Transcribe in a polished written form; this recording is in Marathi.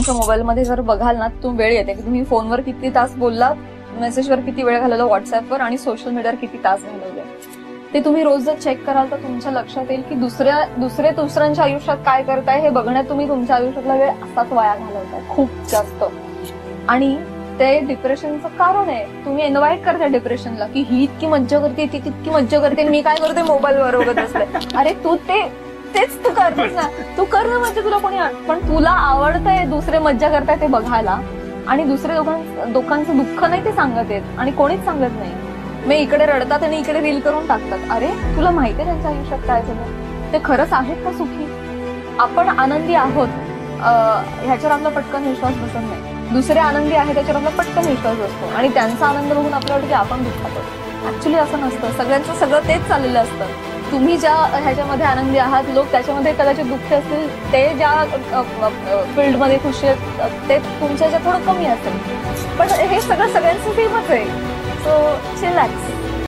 तुमच्या मोबाईलमध्ये जर बघाल ना, तुम्ही वेळ येते की तुम्ही फोनवर किती तास बोललात, मेसेजवर किती वेळ घालवला, व्हॉट्सअपवर आणि सोशल मीडियावर किती तास घालवले. ते तुम्ही रोज जर चेक कराल तर तुमच्या लक्षात येईल की दुसऱ्यांच्या आयुष्यात काय करताय हे बघण्यात तुम्ही तुमच्या आयुष्यातला वेळ असाच वाया घालवताय खूप जास्त. आणि ते डिप्रेशनचं कारण आहे. तुम्ही इन्व्हाइट करताय डिप्रेशनला की ही इतकी मज्जा करते, ती तितकी मज्जा करते, मी काय करते मोबाईलवर बघत असले. अरे तू तेच तू करतेस ना, तू कर ना मज्जा, तुला कोणी. पण तुला आवडतंय दुसरे मज्जा करताय ते बघायला, आणि दुसरे लोकांचं दुःख नाही ते सांगत आहेत आणि कोणीच सांगत नाही. मी इकडे रडतात आणि इकडे रील करून टाकतात. अरे तुला माहितीये त्यांच्या आयुष्यात काय झालं, ते खरंच आहेत का सुखी? आपण आनंदी आहोत ह्याच्यावर आपला पटकन विश्वास बसत नाही. दुसरे आनंदी आहेत त्याच्यावर आपला पटकन विश्वास बसतो आणि त्यांचा आनंद बघून आपल्याला वाटतं की आपण दुःखात आहोत. ऍक्च्युली असं नसतं. सगळ्यांचं सगळं तेच चाललेलं असतं. तुम्ही ज्या ह्याच्यामध्ये आनंदी आहात, लोक त्याच्यामध्ये कदाचित दुःखी असतील, ते ज्या फील्डमध्ये खुशी आहेत ते तुमच्या थोडं कमी असेल, पण हे सगळं सगळ्यांचं सेमच आहे. So chillax.